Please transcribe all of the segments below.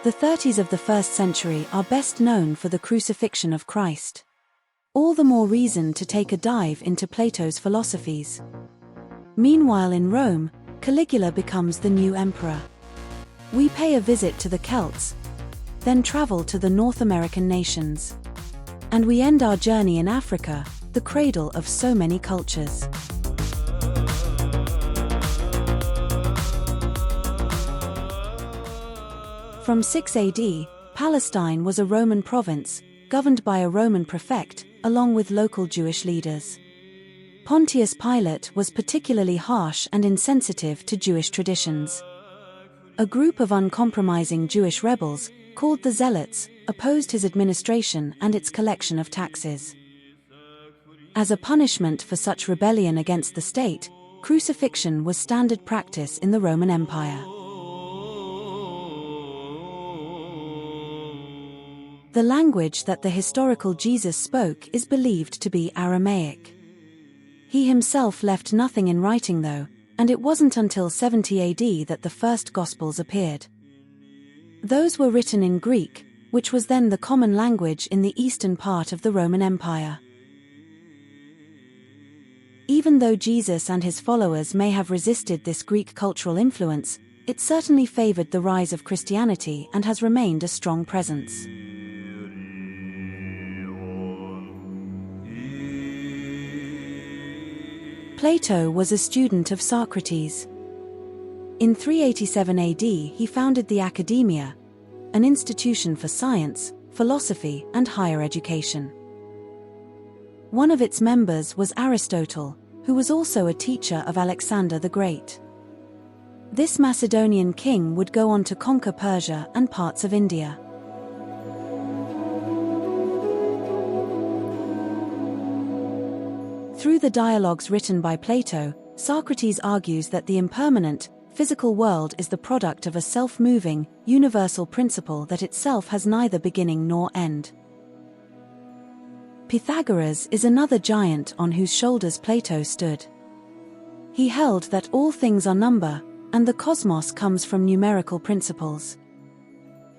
The 30s of the 1st century are best known for the crucifixion of Christ. All the more reason to take a dive into Plato's philosophies. Meanwhile in Rome, Caligula becomes the new emperor. We pay a visit to the Celts, then travel to the North American nations. And we end our journey in Africa, the cradle of so many cultures. From 6 AD, Palestine was a Roman province, governed by a Roman prefect, along with local Jewish leaders. Pontius Pilate was particularly harsh and insensitive to Jewish traditions. A group of uncompromising Jewish rebels, called the Zealots, opposed his administration and its collection of taxes. As a punishment for such rebellion against the state, crucifixion was standard practice in the Roman Empire. The language that the historical Jesus spoke is believed to be Aramaic. He himself left nothing in writing though, and it wasn't until 70 AD that the first Gospels appeared. Those were written in Greek, which was then the common language in the eastern part of the Roman Empire. Even though Jesus and his followers may have resisted this Greek cultural influence, it certainly favored the rise of Christianity and has remained a strong presence. Plato was a student of Socrates. In 387 AD he founded the Academia, an institution for science, philosophy, and higher education. One of its members was Aristotle, who was also a teacher of Alexander the Great. This Macedonian king would go on to conquer Persia and parts of India. Through the dialogues written by Plato, Socrates argues that the impermanent, physical world is the product of a self-moving, universal principle that itself has neither beginning nor end. Pythagoras is another giant on whose shoulders Plato stood. He held that all things are number, and the cosmos comes from numerical principles.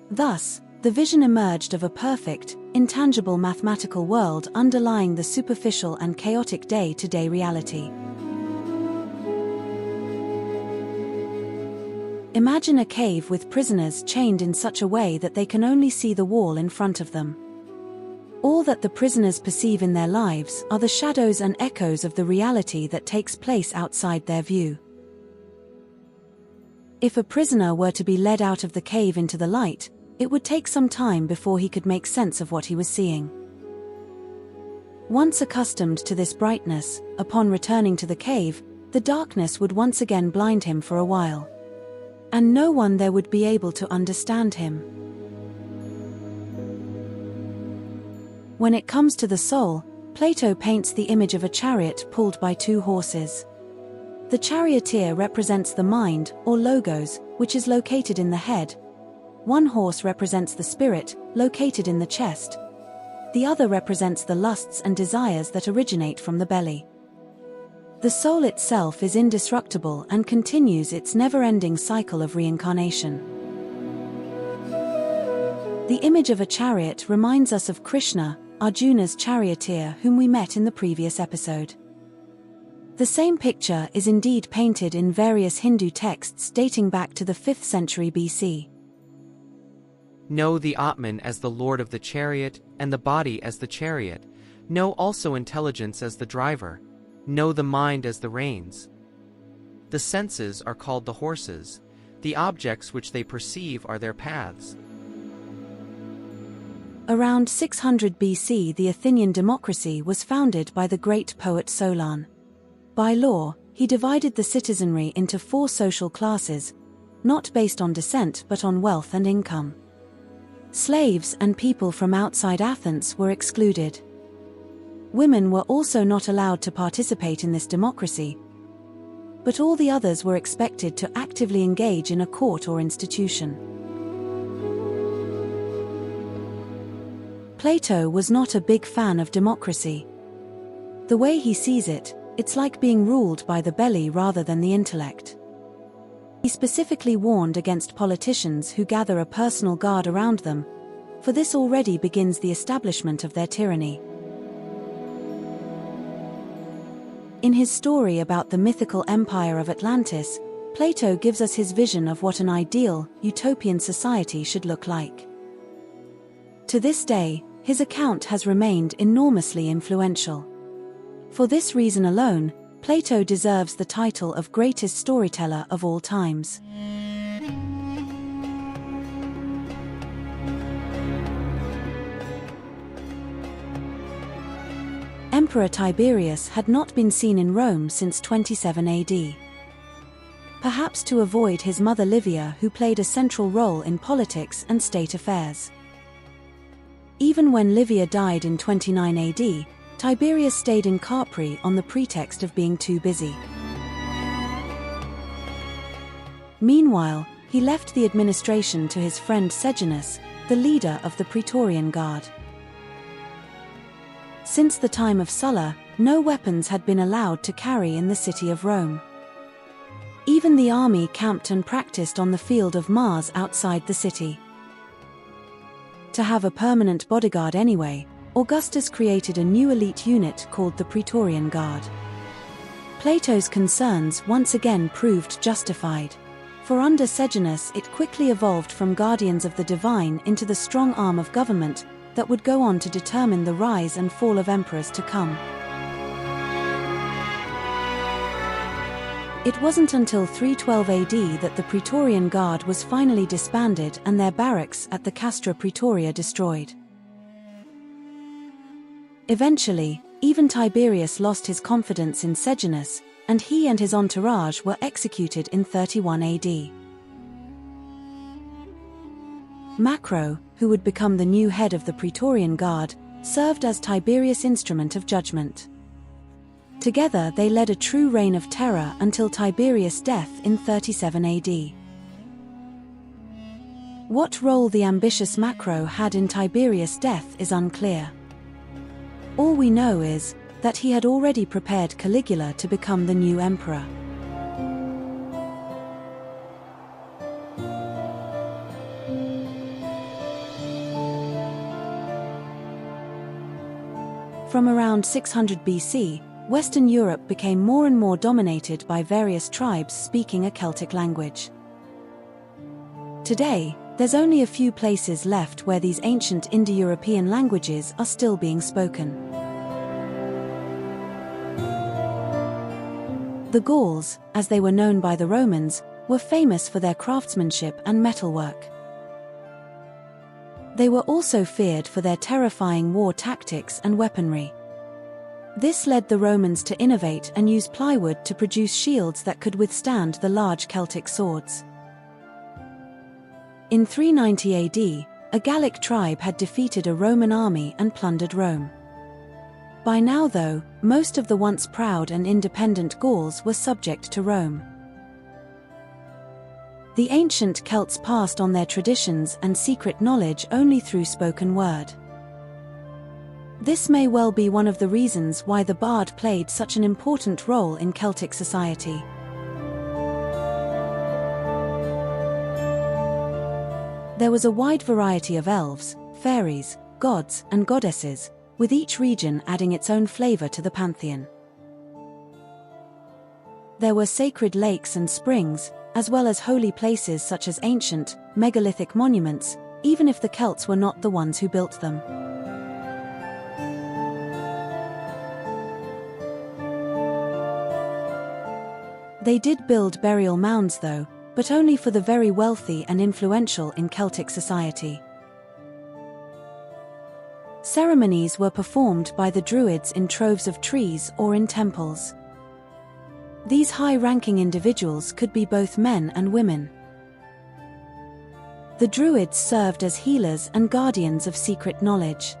Thus, the vision emerged of a perfect, intangible mathematical world underlying the superficial and chaotic day-to-day reality. Imagine a cave with prisoners chained in such a way that they can only see the wall in front of them. All that the prisoners perceive in their lives are the shadows and echoes of the reality that takes place outside their view. If a prisoner were to be led out of the cave into the light, it would take some time before he could make sense of what he was seeing. Once accustomed to this brightness, upon returning to the cave, the darkness would once again blind him for a while. And no one there would be able to understand him. When it comes to the soul, Plato paints the image of a chariot pulled by two horses. The charioteer represents the mind, or logos, which is located in the head. One horse represents the spirit, located in the chest. The other represents the lusts and desires that originate from the belly. The soul itself is indestructible and continues its never-ending cycle of reincarnation. The image of a chariot reminds us of Krishna, Arjuna's charioteer whom we met in the previous episode. The same picture is indeed painted in various Hindu texts dating back to the 5th century BC. Know the Atman as the lord of the chariot, and the body as the chariot. Know also intelligence as the driver. Know the mind as the reins. The senses are called the horses. The objects which they perceive are their paths. Around 600 BC the Athenian democracy was founded by the great poet Solon. By law, he divided the citizenry into 4 social classes, not based on descent but on wealth and income. Slaves and people from outside Athens were excluded. Women were also not allowed to participate in this democracy, but all the others were expected to actively engage in a court or institution. Plato was not a big fan of democracy. The way he sees it, it's like being ruled by the belly rather than the intellect. He specifically warned against politicians who gather a personal guard around them, for this already begins the establishment of their tyranny. In his story about the mythical empire of Atlantis, Plato gives us his vision of what an ideal, utopian society should look like. To this day, his account has remained enormously influential. For this reason alone, Plato deserves the title of greatest storyteller of all times. Emperor Tiberius had not been seen in Rome since 27 AD. Perhaps to avoid his mother Livia, who played a central role in politics and state affairs. Even when Livia died in 29 AD, Tiberius stayed in Capri on the pretext of being too busy. Meanwhile, he left the administration to his friend Sejanus, the leader of the Praetorian Guard. Since the time of Sulla, no weapons had been allowed to carry in the city of Rome. Even the army camped and practiced on the field of Mars outside the city. To have a permanent bodyguard anyway, Augustus created a new elite unit called the Praetorian Guard. Plato's concerns once again proved justified, for under Sejanus it quickly evolved from guardians of the divine into the strong arm of government that would go on to determine the rise and fall of emperors to come. It wasn't until 312 AD that the Praetorian Guard was finally disbanded and their barracks at the Castra Praetoria destroyed. Eventually, even Tiberius lost his confidence in Sejanus, and he and his entourage were executed in 31 AD. Macro, who would become the new head of the Praetorian Guard, served as Tiberius' instrument of judgment. Together they led a true reign of terror until Tiberius' death in 37 AD. What role the ambitious Macro had in Tiberius' death is unclear. All we know is that he had already prepared Caligula to become the new emperor. From around 600 BC, Western Europe became more and more dominated by various tribes speaking a Celtic language. Today, there's only a few places left where these ancient Indo-European languages are still being spoken. The Gauls, as they were known by the Romans, were famous for their craftsmanship and metalwork. They were also feared for their terrifying war tactics and weaponry. This led the Romans to innovate and use plywood to produce shields that could withstand the large Celtic swords. In 390 AD, a Gallic tribe had defeated a Roman army and plundered Rome. By now, though, most of the once proud and independent Gauls were subject to Rome. The ancient Celts passed on their traditions and secret knowledge only through spoken word. This may well be one of the reasons why the bard played such an important role in Celtic society. There was a wide variety of elves, fairies, gods, and goddesses, with each region adding its own flavor to the pantheon. There were sacred lakes and springs, as well as holy places such as ancient, megalithic monuments, even if the Celts were not the ones who built them. They did build burial mounds though, but only for the very wealthy and influential in Celtic society. Ceremonies were performed by the Druids in troves of trees or in temples. These high-ranking individuals could be both men and women. The Druids served as healers and guardians of secret knowledge.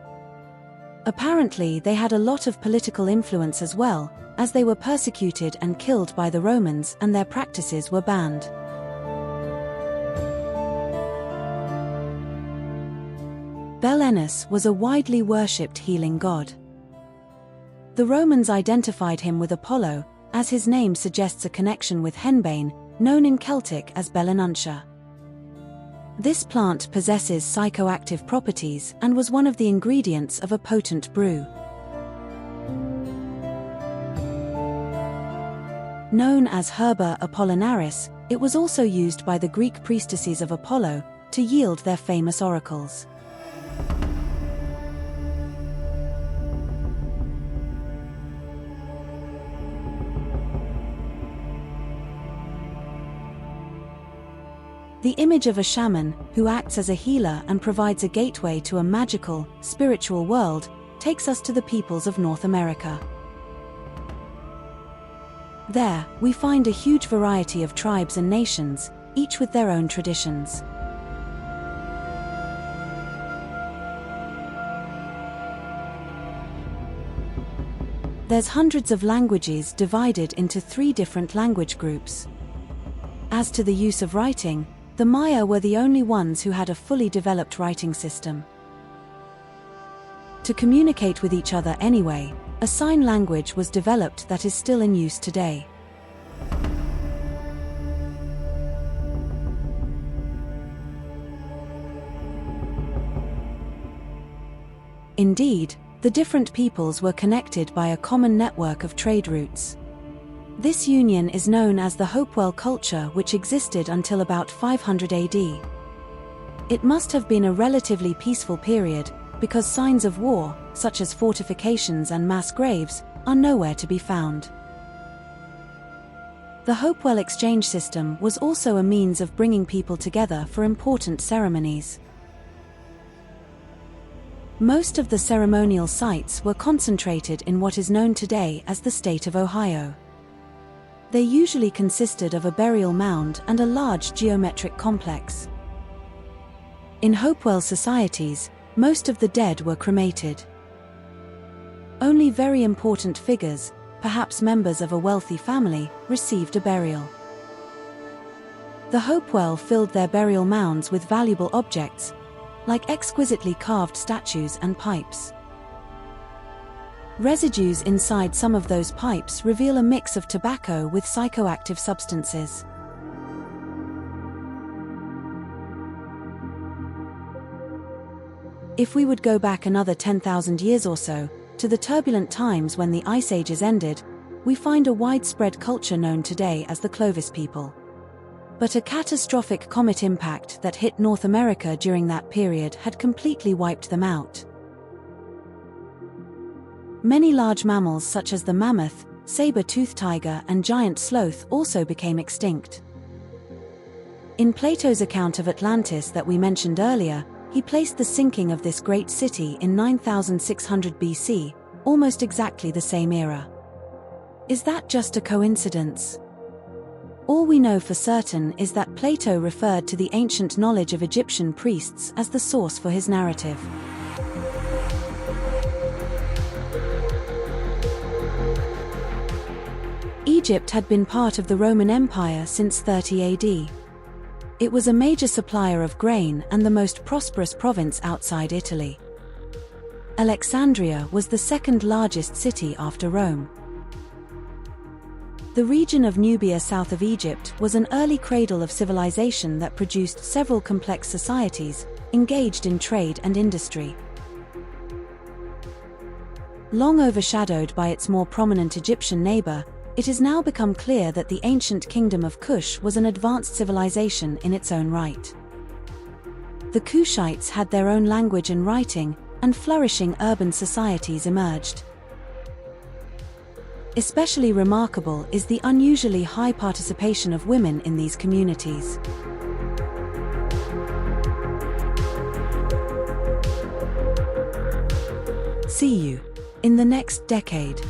Apparently, they had a lot of political influence as well, as they were persecuted and killed by the Romans and their practices were banned. Belenus was a widely worshipped healing god. The Romans identified him with Apollo, as his name suggests a connection with henbane, known in Celtic as Belenuntia. This plant possesses psychoactive properties and was one of the ingredients of a potent brew. Known as Herba Apollinaris, it was also used by the Greek priestesses of Apollo to yield their famous oracles. The image of a shaman, who acts as a healer and provides a gateway to a magical, spiritual world, takes us to the peoples of North America. There, we find a huge variety of tribes and nations, each with their own traditions. There's hundreds of languages divided into 3 different language groups. As to the use of writing, the Maya were the only ones who had a fully developed writing system. To communicate with each other anyway, a sign language was developed that is still in use today. Indeed, the different peoples were connected by a common network of trade routes. This union is known as the Hopewell culture, which existed until about 500 AD. It must have been a relatively peaceful period, because signs of war, such as fortifications and mass graves, are nowhere to be found. The Hopewell exchange system was also a means of bringing people together for important ceremonies. Most of the ceremonial sites were concentrated in what is known today as the state of Ohio. They usually consisted of a burial mound and a large geometric complex. In Hopewell societies, most of the dead were cremated. Only very important figures, perhaps members of a wealthy family, received a burial. The Hopewell filled their burial mounds with valuable objects, like exquisitely carved statues and pipes. Residues inside some of those pipes reveal a mix of tobacco with psychoactive substances. If we would go back another 10,000 years or so, to the turbulent times when the Ice Ages ended, we find a widespread culture known today as the Clovis people. But a catastrophic comet impact that hit North America during that period had completely wiped them out. Many large mammals such as the mammoth, saber-toothed tiger and giant sloth also became extinct. In Plato's account of Atlantis that we mentioned earlier, he placed the sinking of this great city in 9600 BC, almost exactly the same era. Is that just a coincidence? All we know for certain is that Plato referred to the ancient knowledge of Egyptian priests as the source for his narrative. Egypt had been part of the Roman Empire since 30 AD. It was a major supplier of grain and the most prosperous province outside Italy. Alexandria was the second largest city after Rome. The region of Nubia south of Egypt was an early cradle of civilization that produced several complex societies, engaged in trade and industry. Long overshadowed by its more prominent Egyptian neighbor, it has now become clear that the ancient kingdom of Kush was an advanced civilization in its own right. The Kushites had their own language and writing, and flourishing urban societies emerged. Especially remarkable is the unusually high participation of women in these communities. See you in the next decade.